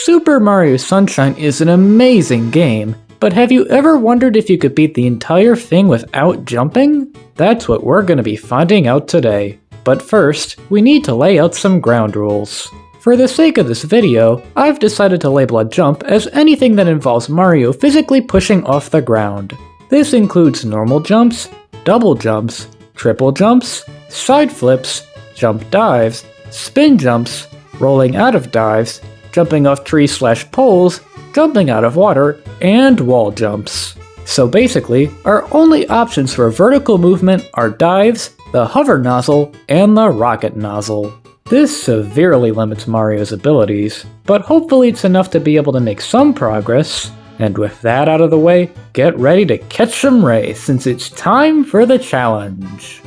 Super Mario Sunshine is an amazing game, but have you ever wondered if you could beat the entire thing without jumping? That's what we're going to be finding out today. But first, we need to lay out some ground rules. For the sake of this video, I've decided to label a jump as anything that involves Mario physically pushing off the ground. This includes normal jumps, double jumps, triple jumps, side flips, jump dives, spin jumps, rolling out of dives, jumping off trees/poles, jumping out of water, and wall jumps. So basically, our only options for vertical movement are dives, the hover nozzle, and the rocket nozzle. This severely limits Mario's abilities, but hopefully it's enough to be able to make some progress. And with that out of the way, get ready to catch some rays since it's time for the challenge.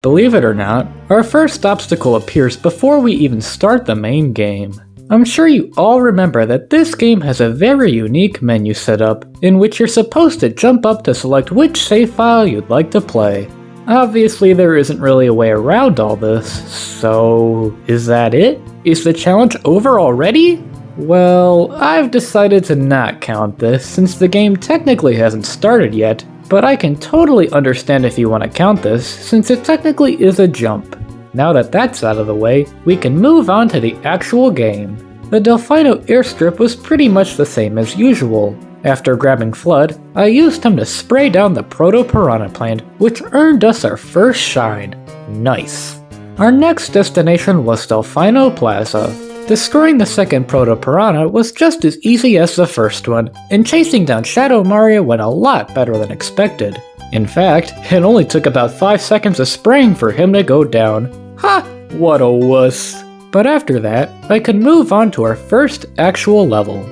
Believe it or not, our first obstacle appears before we even start the main game. I'm sure you all remember that this game has a very unique menu setup, in which you're supposed to jump up to select which save file you'd like to play. Obviously there isn't really a way around all this, so is that it? Is the challenge over already? Well, I've decided to not count this since the game technically hasn't started yet, but I can totally understand if you want to count this since it technically is a jump. Now that that's out of the way, we can move on to the actual game. The Delfino Airstrip was pretty much the same as usual. After grabbing Flood, I used him to spray down the Proto-Piranha plant, which earned us our first shine. Nice. Our next destination was Delfino Plaza. Destroying the second Proto-Piranha was just as easy as the first one, and chasing down Shadow Mario went a lot better than expected. In fact, it only took about 5 seconds of spraying for him to go down. Ha! What a wuss. But after that, I could move on to our first actual level.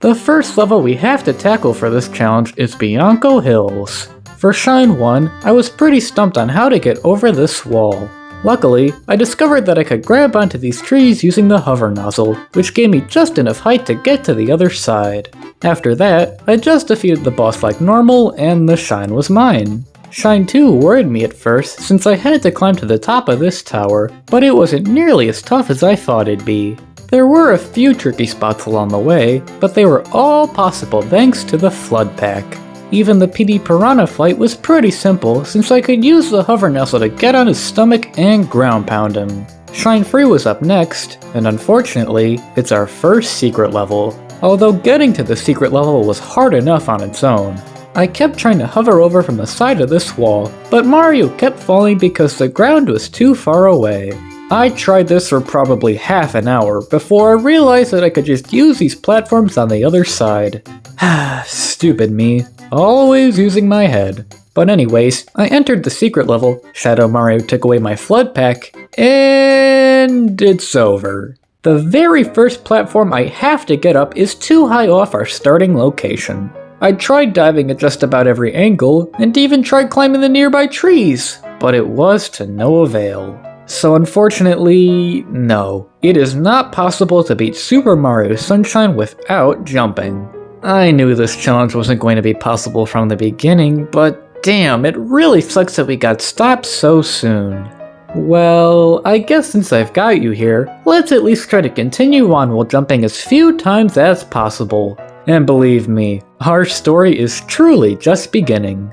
The first level we have to tackle for this challenge is Biano Hills. For Shine 1, I was pretty stumped on how to get over this wall. Luckily, I discovered that I could grab onto these trees using the hover nozzle, which gave me just enough height to get to the other side. After that, I just defeated the boss like normal, and the shine was mine. Shine 2 worried me at first since I had to climb to the top of this tower, but it wasn't nearly as tough as I thought it'd be. There were a few tricky spots along the way, but they were all possible thanks to the Flood Pack. Even the PD Piranha fight was pretty simple since I could use the hover nozzle to get on his stomach and ground pound him. Shine 3 was up next, and unfortunately, it's our first secret level, although getting to the secret level was hard enough on its own. I kept trying to hover over from the side of this wall, but Mario kept falling because the ground was too far away. I tried this for probably half an hour before I realized that I could just use these platforms on the other side. Stupid me, always using my head. But anyways, I entered the secret level, Shadow Mario took away my Flood Pack, and it's over. The very first platform I have to get up is too high off our starting location. I tried diving at just about every angle, and even tried climbing the nearby trees, but it was to no avail. So unfortunately, no. It is not possible to beat Super Mario Sunshine without jumping. I knew this challenge wasn't going to be possible from the beginning, but damn, it really sucks that we got stopped so soon. Well, I guess since I've got you here, let's at least try to continue on while jumping as few times as possible. And believe me, our story is truly just beginning.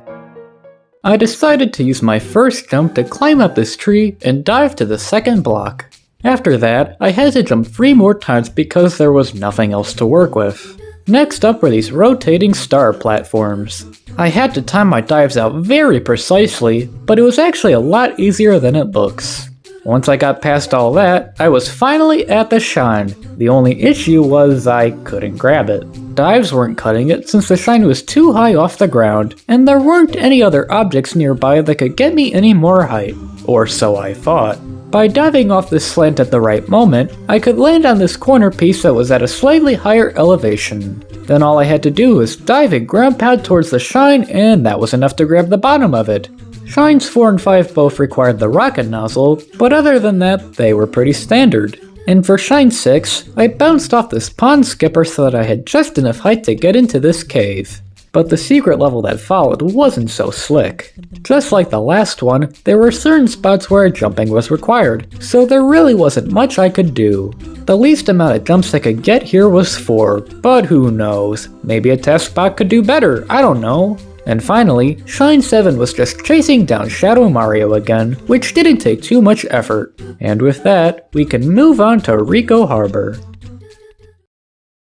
I decided to use my first jump to climb up this tree and dive to the second block. After that, I had to jump 3 more times because there was nothing else to work with. Next up were these rotating star platforms. I had to time my dives out very precisely, but it was actually a lot easier than it looks. Once I got past all that, I was finally at the shine. The only issue was I couldn't grab it. Dives weren't cutting it since the shine was too high off the ground, and there weren't any other objects nearby that could get me any more height. Or so I thought. By diving off this slant at the right moment, I could land on this corner piece that was at a slightly higher elevation. Then all I had to do was dive and ground pound towards the shine, and that was enough to grab the bottom of it. Shines 4 and 5 both required the rocket nozzle, but other than that, they were pretty standard. And for Shine 6, I bounced off this pond skipper so that I had just enough height to get into this cave. But the secret level that followed wasn't so slick. Just like the last one, there were certain spots where jumping was required, so there really wasn't much I could do. The least amount of jumps I could get here was 4, but who knows, maybe a test spot could do better, I don't know. And finally, Shine 7 was just chasing down Shadow Mario again, which didn't take too much effort. And with that, we can move on to Rico Harbor.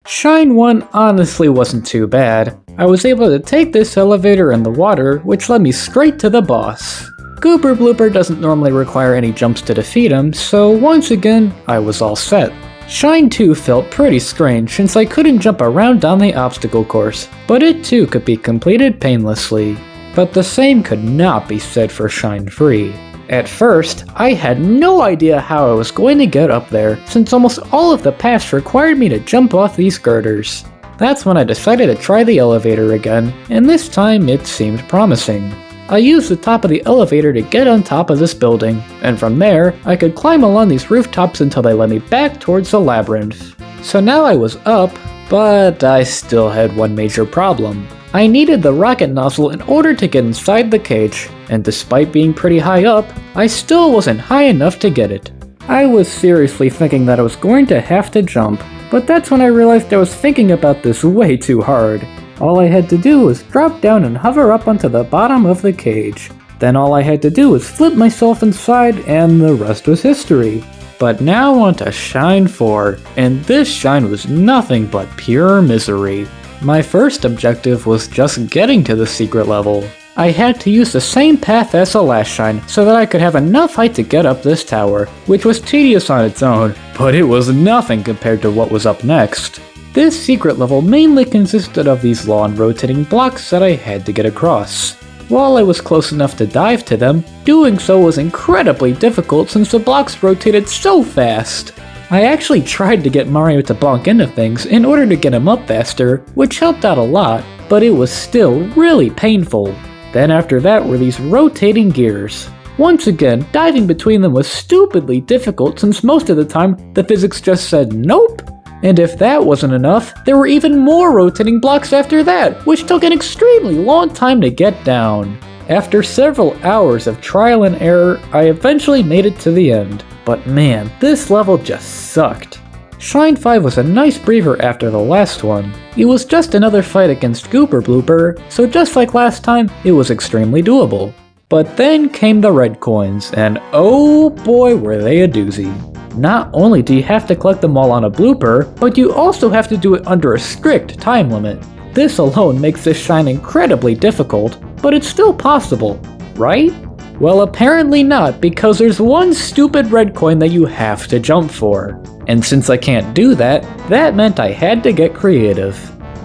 Shine 1 honestly wasn't too bad. I was able to take this elevator in the water, which led me straight to the boss. Gooper Blooper doesn't normally require any jumps to defeat him, so once again, I was all set. Shine 2 felt pretty strange since I couldn't jump around down the obstacle course, but it too could be completed painlessly. But the same could not be said for Shine 3. At first, I had no idea how I was going to get up there, since almost all of the paths required me to jump off these girders. That's when I decided to try the elevator again, and this time it seemed promising. I used the top of the elevator to get on top of this building, and from there, I could climb along these rooftops until they led me back towards the labyrinth. So now I was up, but I still had one major problem. I needed the rocket nozzle in order to get inside the cage, and despite being pretty high up, I still wasn't high enough to get it. I was seriously thinking that I was going to have to jump, but that's when I realized I was thinking about this way too hard. All I had to do was drop down and hover up onto the bottom of the cage. Then all I had to do was flip myself inside and the rest was history. But now on to Shine 4, and this shine was nothing but pure misery. My first objective was just getting to the secret level. I had to use the same path as the last shine so that I could have enough height to get up this tower, which was tedious on its own, but it was nothing compared to what was up next. This secret level mainly consisted of these long rotating blocks that I had to get across. While I was close enough to dive to them, doing so was incredibly difficult since the blocks rotated so fast. I actually tried to get Mario to bonk into things in order to get him up faster, which helped out a lot, but it was still really painful. Then after that were these rotating gears. Once again, diving between them was stupidly difficult since most of the time the physics just said nope. And if that wasn't enough, there were even more rotating blocks after that, which took an extremely long time to get down. After several hours of trial and error, I eventually made it to the end. But man, this level just sucked. Shine 5 was a nice breather after the last one. It was just another fight against Gooper Blooper, so just like last time, it was extremely doable. But then came the red coins, and oh boy were they a doozy. Not only do you have to collect them all on a blooper, but you also have to do it under a strict time limit. This alone makes this shine incredibly difficult, but it's still possible, right? Well, apparently not, because there's one stupid red coin that you have to jump for. And since I can't do that, that meant I had to get creative.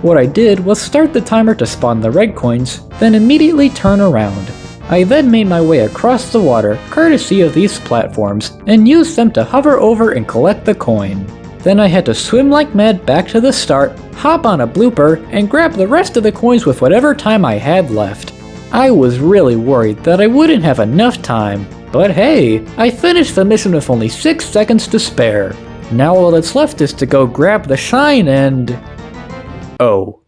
What I did was start the timer to spawn the red coins, then immediately turn around. I then made my way across the water, courtesy of these platforms, and used them to hover over and collect the coin. Then I had to swim like mad back to the start, hop on a blooper, and grab the rest of the coins with whatever time I had left. I was really worried that I wouldn't have enough time, but hey, I finished the mission with only 6 seconds to spare. Now all that's left is to go grab the shine and... oh.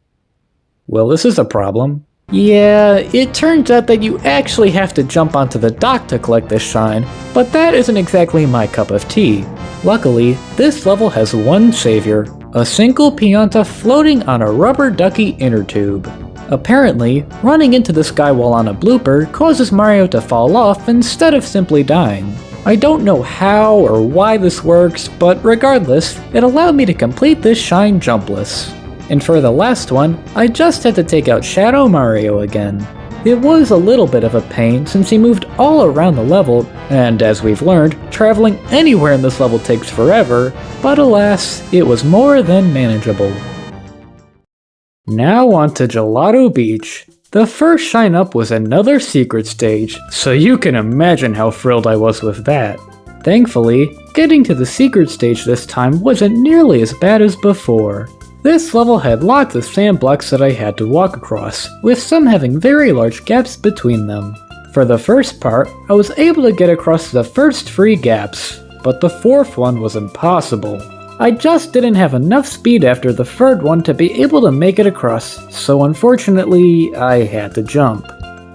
Well, this is a problem. Yeah, it turns out that you actually have to jump onto the dock to collect this shine, but that isn't exactly my cup of tea. Luckily, this level has one savior, a single Pianta floating on a rubber ducky inner tube. Apparently, running into the sky wall on a blooper causes Mario to fall off instead of simply dying. I don't know how or why this works, but regardless, it allowed me to complete this shine jumpless. And for the last one, I just had to take out Shadow Mario again. It was a little bit of a pain since he moved all around the level, and as we've learned, traveling anywhere in this level takes forever, but alas, it was more than manageable. Now on to Gelato Beach. The first shine up was another secret stage, so you can imagine how thrilled I was with that. Thankfully, getting to the secret stage this time wasn't nearly as bad as before. This level had lots of sand blocks that I had to walk across, with some having very large gaps between them. For the first part, I was able to get across the first 3 gaps, but the 4th one was impossible. I just didn't have enough speed after the third one to be able to make it across, so unfortunately, I had to jump.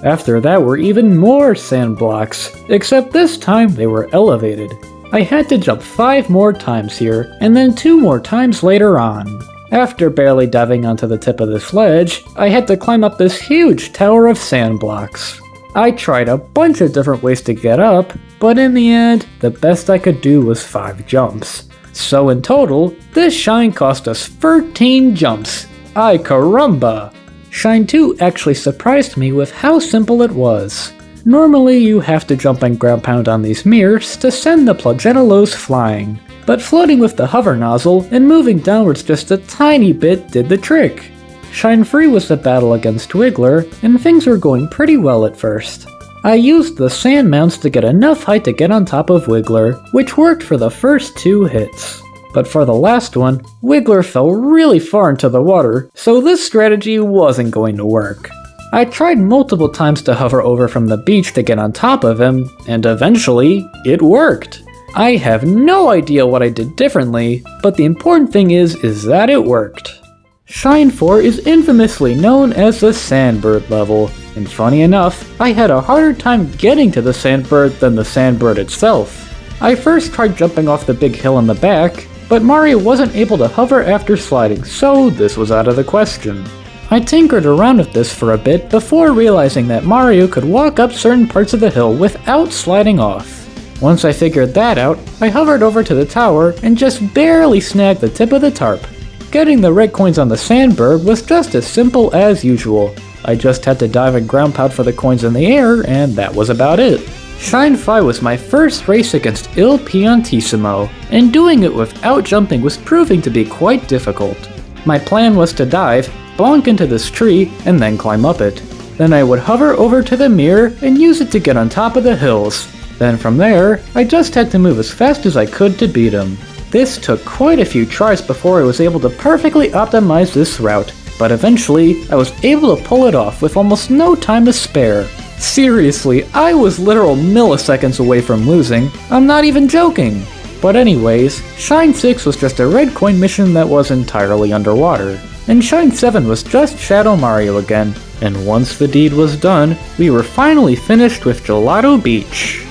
After that were even more sand blocks, except this time they were elevated. I had to jump 5 more times here, and then 2 more times later on. After barely diving onto the tip of this ledge, I had to climb up this huge tower of sand blocks. I tried a bunch of different ways to get up, but in the end, the best I could do was 5 jumps. So in total, this shine cost us 13 jumps. Ay caramba! Shine 2 actually surprised me with how simple it was. Normally you have to jump and ground pound on these mirrors to send the Plagenelos flying, but floating with the hover nozzle and moving downwards just a tiny bit did the trick. Shine 3 was the battle against Wiggler, and things were going pretty well at first. I used the sand mounts to get enough height to get on top of Wiggler, which worked for the first 2 hits. But for the last one, Wiggler fell really far into the water, so this strategy wasn't going to work. I tried multiple times to hover over from the beach to get on top of him, and eventually, it worked. I have no idea what I did differently, but the important thing is that it worked. Shine 4 is infamously known as the Sandbird level, and funny enough, I had a harder time getting to the Sandbird than the Sandbird itself. I first tried jumping off the big hill in the back, but Mario wasn't able to hover after sliding, so this was out of the question. I tinkered around with this for a bit before realizing that Mario could walk up certain parts of the hill without sliding off. Once I figured that out, I hovered over to the tower and just barely snagged the tip of the tarp. Getting the red coins on the Sandbird was just as simple as usual. I just had to dive and ground pound for the coins in the air, and that was about it. Shine 5 was my first race against Il Piantissimo, and doing it without jumping was proving to be quite difficult. My plan was to dive, bonk into this tree, and then climb up it. Then I would hover over to the mirror and use it to get on top of the hills. Then from there, I just had to move as fast as I could to beat him. This took quite a few tries before I was able to perfectly optimize this route, but eventually I was able to pull it off with almost no time to spare. Seriously, I was literal milliseconds away from losing, I'm not even joking! But anyways, Shine 6 was just a red coin mission that was entirely underwater, and Shine 7 was just Shadow Mario again, and once the deed was done, we were finally finished with Gelato Beach.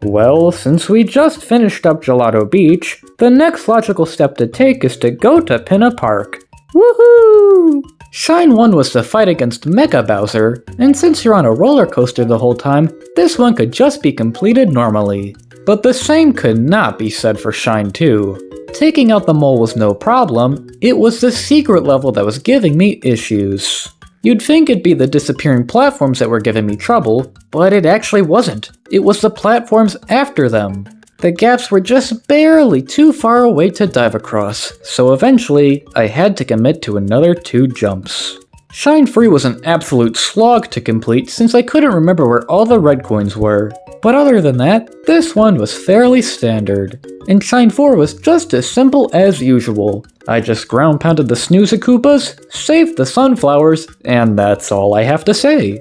Well, since we just finished up Gelato Beach, the next logical step to take is to go to Pinna Park. Woohoo! Shine 1 was the fight against Mecha Bowser, and since you're on a roller coaster the whole time, this one could just be completed normally. But the same could not be said for Shine 2. Taking out the mole was no problem, it was the secret level that was giving me issues. You'd think it'd be the disappearing platforms that were giving me trouble, but it actually wasn't. It was the platforms after them. The gaps were just barely too far away to dive across, so eventually, I had to commit to another 2 jumps. Shine 3 was an absolute slog to complete since I couldn't remember where all the red coins were. But other than that, this one was fairly standard. And Shine 4 was just as simple as usual. I just ground pounded the Snooze-a-Koopas, saved the sunflowers, and that's all I have to say.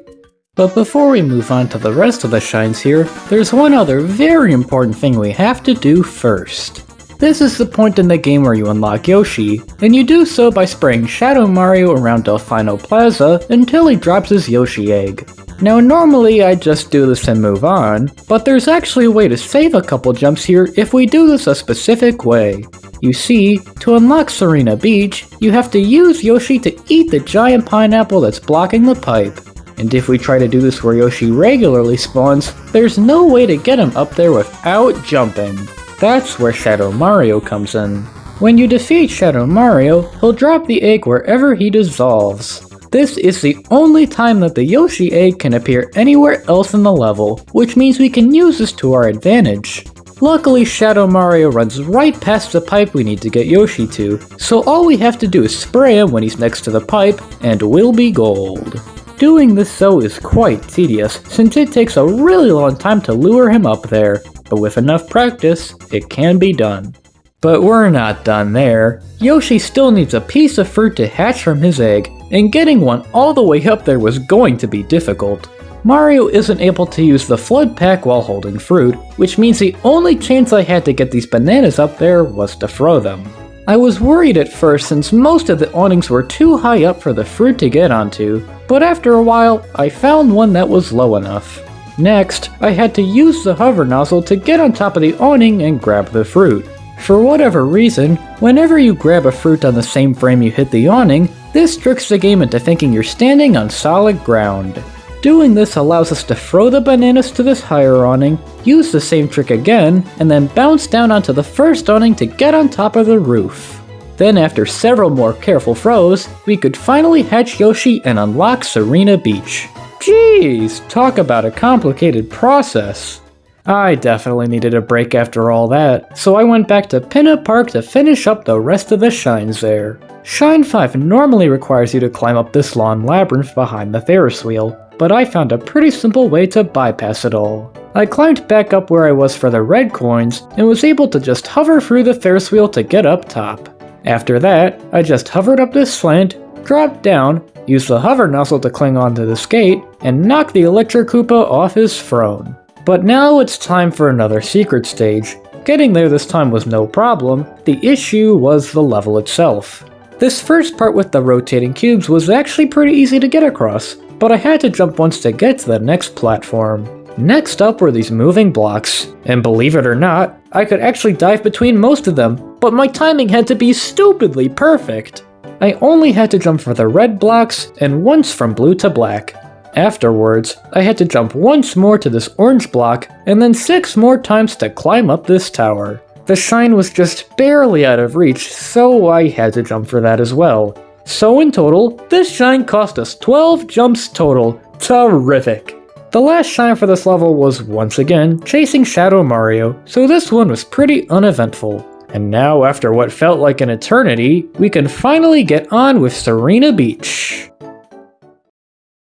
But before we move on to the rest of the shines here, there's one other very important thing we have to do first. This is the point in the game where you unlock Yoshi, and you do so by spraying Shadow Mario around Delfino Plaza until he drops his Yoshi egg. Now normally I just do this and move on, but there's actually a way to save a couple jumps here if we do this a specific way. You see, to unlock Serena Beach, you have to use Yoshi to eat the giant pineapple that's blocking the pipe. And if we try to do this where Yoshi regularly spawns, there's no way to get him up there without jumping. That's where Shadow Mario comes in. When you defeat Shadow Mario, he'll drop the egg wherever he dissolves. This is the only time that the Yoshi egg can appear anywhere else in the level, which means we can use this to our advantage. Luckily, Shadow Mario runs right past the pipe we need to get Yoshi to, so all we have to do is spray him when he's next to the pipe, and we'll be gold. Doing this though is quite tedious, since it takes a really long time to lure him up there, but with enough practice, it can be done. But we're not done there. Yoshi still needs a piece of fruit to hatch from his egg, and getting one all the way up there was going to be difficult. Mario isn't able to use the flood pack while holding fruit, which means the only chance I had to get these bananas up there was to throw them. I was worried at first since most of the awnings were too high up for the fruit to get onto, but after a while, I found one that was low enough. Next, I had to use the hover nozzle to get on top of the awning and grab the fruit. For whatever reason, whenever you grab a fruit on the same frame you hit the awning, this tricks the game into thinking you're standing on solid ground. Doing this allows us to throw the bananas to this higher awning, use the same trick again, and then bounce down onto the first awning to get on top of the roof. Then after several more careful throws, we could finally hatch Yoshi and unlock Serena Beach. Jeez, talk about a complicated process. I definitely needed a break after all that, so I went back to Pinna Park to finish up the rest of the shines there. Shine 5 normally requires you to climb up this long labyrinth behind the Ferris wheel, but I found a pretty simple way to bypass it all. I climbed back up where I was for the red coins, and was able to just hover through the Ferris wheel to get up top. After that, I just hovered up this slant, dropped down, used the hover nozzle to cling onto the skate, and knocked the Electric Koopa off his throne. But now it's time for another secret stage. Getting there this time was no problem, the issue was the level itself. This first part with the rotating cubes was actually pretty easy to get across, but I had to jump once to get to the next platform. Next up were these moving blocks, and believe it or not, I could actually dive between most of them, but my timing had to be stupidly perfect. I only had to jump for the red blocks, and once from blue to black. Afterwards, I had to jump once more to this orange block, and then 6 more times to climb up this tower. The shine was just barely out of reach, so I had to jump for that as well. So in total, this shine cost us 12 jumps total. Terrific! The last shine for this level was once again chasing Shadow Mario, so this one was pretty uneventful. And now, after what felt like an eternity, we can finally get on with Serena Beach.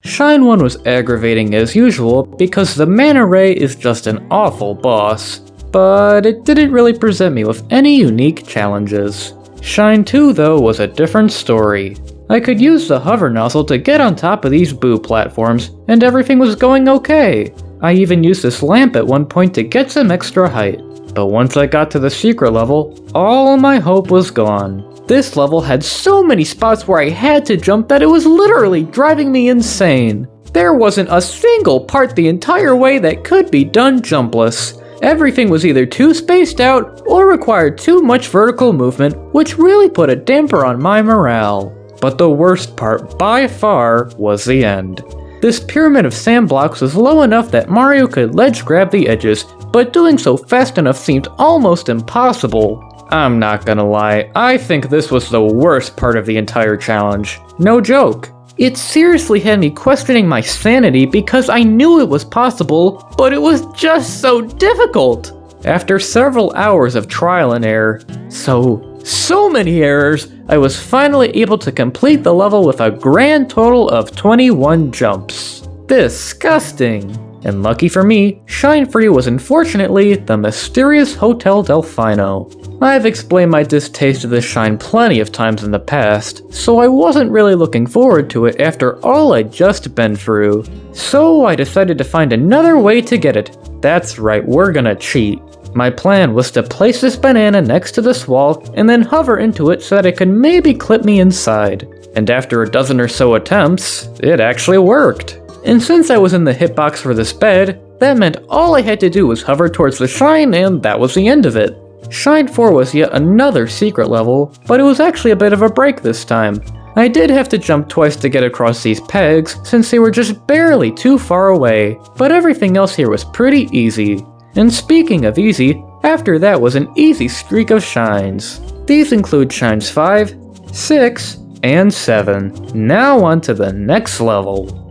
Shine 1 was aggravating as usual because the Mana Ray is just an awful boss, but it didn't really present me with any unique challenges. Shine 2 though was a different story. I could use the hover nozzle to get on top of these boo platforms, and everything was going okay. I even used this lamp at one point to get some extra height. But once I got to the secret level, all my hope was gone. This level had so many spots where I had to jump that it was literally driving me insane. There wasn't a single part the entire way that could be done jumpless. Everything was either too spaced out or required too much vertical movement, which really put a damper on my morale. But the worst part by far was the end. This pyramid of sand blocks was low enough that Mario could ledge grab the edges, but doing so fast enough seemed almost impossible. I'm not gonna lie, I think this was the worst part of the entire challenge. No joke. It seriously had me questioning my sanity because I knew it was possible, but it was just so difficult. After several hours of trial and error, so many errors, I was finally able to complete the level with a grand total of 21 jumps. Disgusting. And lucky for me, Shine 3 was unfortunately the mysterious Hotel Delfino. I've explained my distaste of this shine plenty of times in the past, so I wasn't really looking forward to it after all I'd just been through. So I decided to find another way to get it. That's right, we're gonna cheat. My plan was to place this banana next to this wall and then hover into it so that it could maybe clip me inside. And after a dozen or so attempts, it actually worked. And since I was in the hitbox for this bed, that meant all I had to do was hover towards the shine and that was the end of it. Shine 4 was yet another secret level, but it was actually a bit of a break this time. I did have to jump twice to get across these pegs since they were just barely too far away, but everything else here was pretty easy. And speaking of easy, after that was an easy streak of shines. These include shines 5, 6, and 7. Now on to the next level.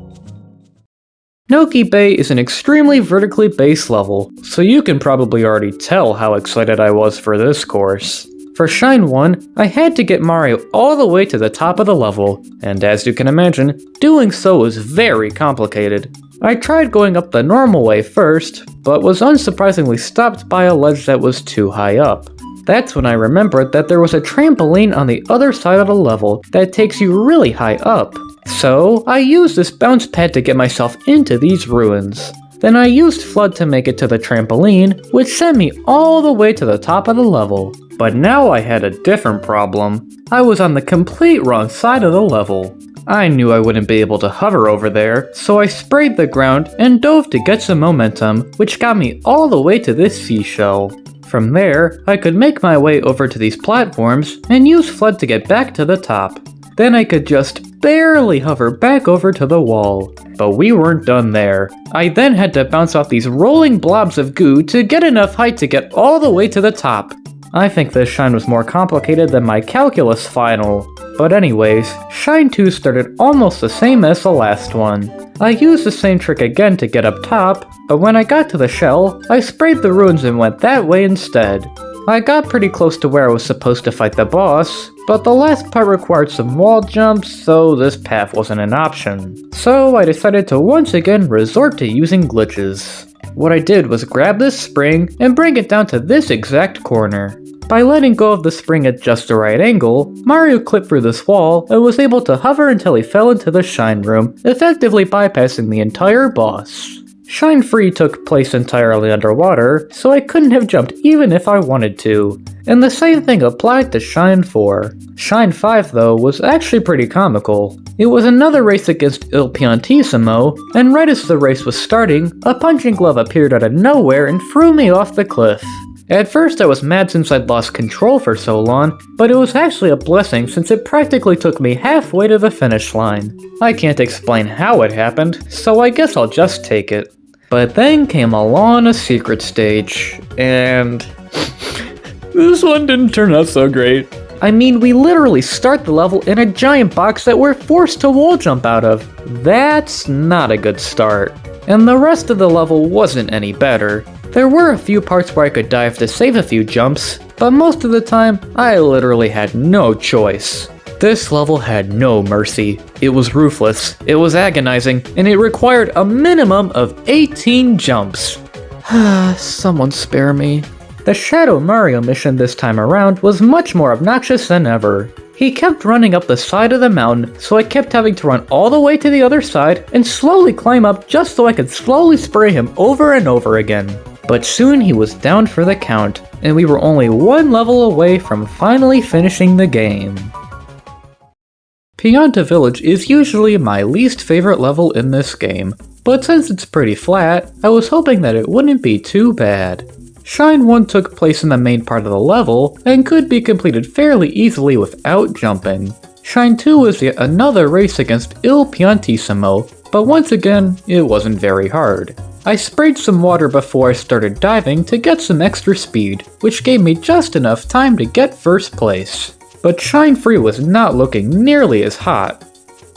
Noki Bay is an extremely vertically based level, so you can probably already tell how excited I was for this course. For Shine 1, I had to get Mario all the way to the top of the level, and as you can imagine, doing so was very complicated. I tried going up the normal way first, but was unsurprisingly stopped by a ledge that was too high up. That's when I remembered that there was a trampoline on the other side of the level that takes you really high up. So I used this bounce pad to get myself into these ruins. Then I used Flood to make it to the trampoline, which sent me all the way to the top of the level. But now I had a different problem. I was on the complete wrong side of the level. I knew I wouldn't be able to hover over there, so I sprayed the ground and dove to get some momentum, which got me all the way to this seashell. From there, I could make my way over to these platforms and use Flood to get back to the top. Then I could just barely hover back over to the wall. But we weren't done there. I then had to bounce off these rolling blobs of goo to get enough height to get all the way to the top. I think this shine was more complicated than my calculus final. But anyways, Shine 2 started almost the same as the last one. I used the same trick again to get up top, but when I got to the shell, I sprayed the ruins and went that way instead. I got pretty close to where I was supposed to fight the boss, but the last part required some wall jumps, so this path wasn't an option. So I decided to once again resort to using glitches. What I did was grab this spring and bring it down to this exact corner. By letting go of the spring at just the right angle, Mario clipped through this wall and was able to hover until he fell into the Shine Room, effectively bypassing the entire boss. Shine 3 took place entirely underwater, so I couldn't have jumped even if I wanted to. And the same thing applied to Shine 4. Shine 5 though was actually pretty comical. It was another race against Il Piantissimo, and right as the race was starting, a punching glove appeared out of nowhere and threw me off the cliff. At first I was mad since I'd lost control for so long, but it was actually a blessing since it practically took me halfway to the finish line. I can't explain how it happened, so I guess I'll just take it. But then came along a secret stage, and this one didn't turn out so great. I mean, we literally start the level in a giant box that we're forced to wall jump out of. That's not a good start. And the rest of the level wasn't any better. There were a few parts where I could dive to save a few jumps, but most of the time, I literally had no choice. This level had no mercy. It was ruthless, it was agonizing, and it required a minimum of 18 jumps. Someone spare me. The Shadow Mario mission this time around was much more obnoxious than ever. He kept running up the side of the mountain, so I kept having to run all the way to the other side and slowly climb up just so I could slowly spray him over and over again. But soon he was down for the count, and we were only one level away from finally finishing the game. Pianta Village is usually my least favorite level in this game, but since it's pretty flat, I was hoping that it wouldn't be too bad. Shine 1 took place in the main part of the level, and could be completed fairly easily without jumping. Shine 2 was yet another race against Il Piantissimo, but once again, it wasn't very hard. I sprayed some water before I started diving to get some extra speed, which gave me just enough time to get first place. But Shine 3 was not looking nearly as hot.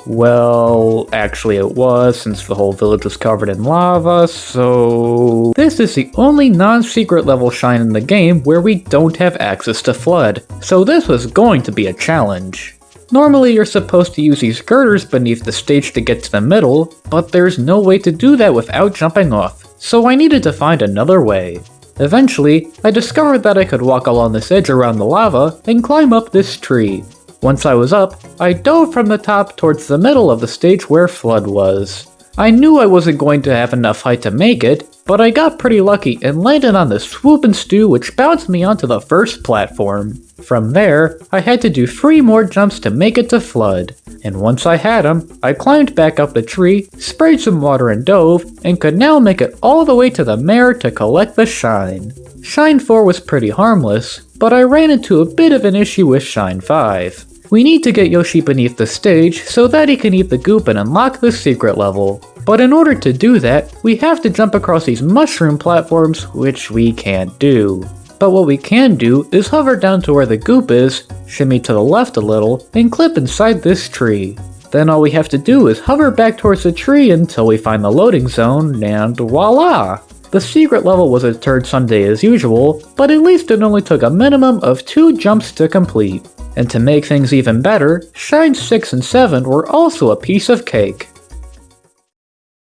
Well, actually it was, since the whole village was covered in lava, so... This is the only non-secret level Shine in the game where we don't have access to Flood, so this was going to be a challenge. Normally you're supposed to use these girders beneath the stage to get to the middle, but there's no way to do that without jumping off, so I needed to find another way. Eventually, I discovered that I could walk along this edge around the lava and climb up this tree. Once I was up, I dove from the top towards the middle of the stage where Flood was. I knew I wasn't going to have enough height to make it, but I got pretty lucky and landed on the swoop and stew which bounced me onto the first platform. From there, I had to do 3 more jumps to make it to Flood, and once I had him, I climbed back up the tree, sprayed some water and dove, and could now make it all the way to the mare to collect the Shine. Shine 4 was pretty harmless, but I ran into a bit of an issue with Shine 5. We need to get Yoshi beneath the stage so that he can eat the goop and unlock the secret level. But in order to do that, we have to jump across these mushroom platforms, which we can't do. But what we can do is hover down to where the goop is, shimmy to the left a little, and clip inside this tree. Then all we have to do is hover back towards the tree until we find the loading zone, and voila! The secret level was a turd sundae as usual, but at least it only took a minimum of 2 jumps to complete. And to make things even better, Shine 6 and 7 were also a piece of cake.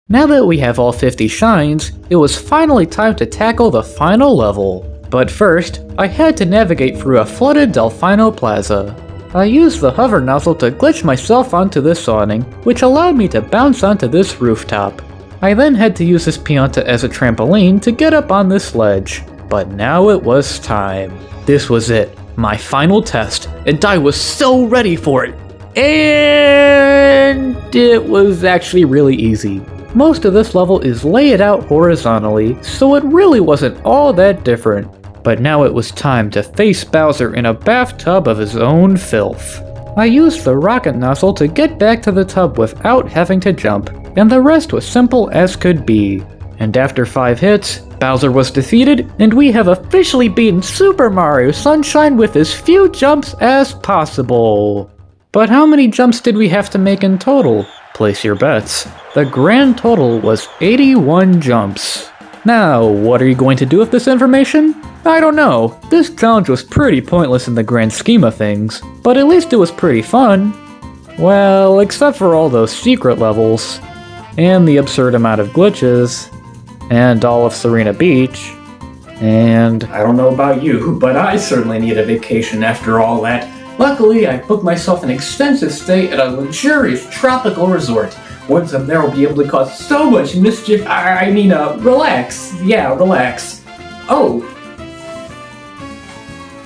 Now that we have all 50 shines, it was finally time to tackle the final level. But first, I had to navigate through a flooded Delfino Plaza. I used the hover nozzle to glitch myself onto this awning, which allowed me to bounce onto this rooftop. I then had to use this pianta as a trampoline to get up on this ledge. But now it was time. This was it, my final test, and I was so ready for it. And it was actually really easy. Most of this level is laid out horizontally, so it really wasn't all that different. But now it was time to face Bowser in a bathtub of his own filth. I used the rocket nozzle to get back to the tub without having to jump, and the rest was simple as could be. And after 5 hits, Bowser was defeated, and we have officially beaten Super Mario Sunshine with as few jumps as possible. But how many jumps did we have to make in total? Place your bets. The grand total was 81 jumps. Now, what are you going to do with this information? I don't know. This challenge was pretty pointless in the grand scheme of things, but at least it was pretty fun. Well, except for all those secret levels, and the absurd amount of glitches, and all of Serena Beach, and I don't know about you, but I certainly need a vacation after all that. Luckily, I booked myself an extensive stay at a luxurious tropical resort. Once I'm there, I'll be able to cause so much mischief. Relax. Yeah, relax. Oh.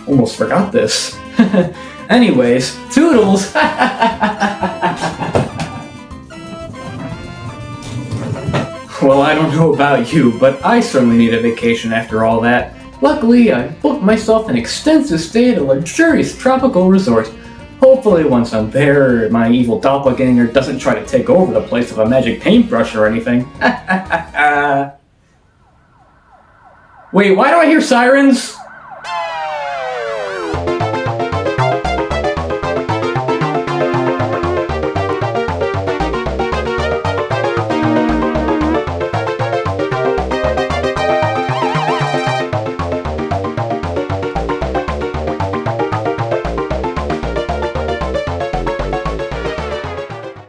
Almost forgot this. Anyways, toodles! Well, I don't know about you, but I certainly need a vacation after all that. Luckily, I booked myself an extensive stay at a luxurious tropical resort. Hopefully once I'm there, my evil doppelganger doesn't try to take over the place with a magic paintbrush or anything. Wait, why do I hear sirens?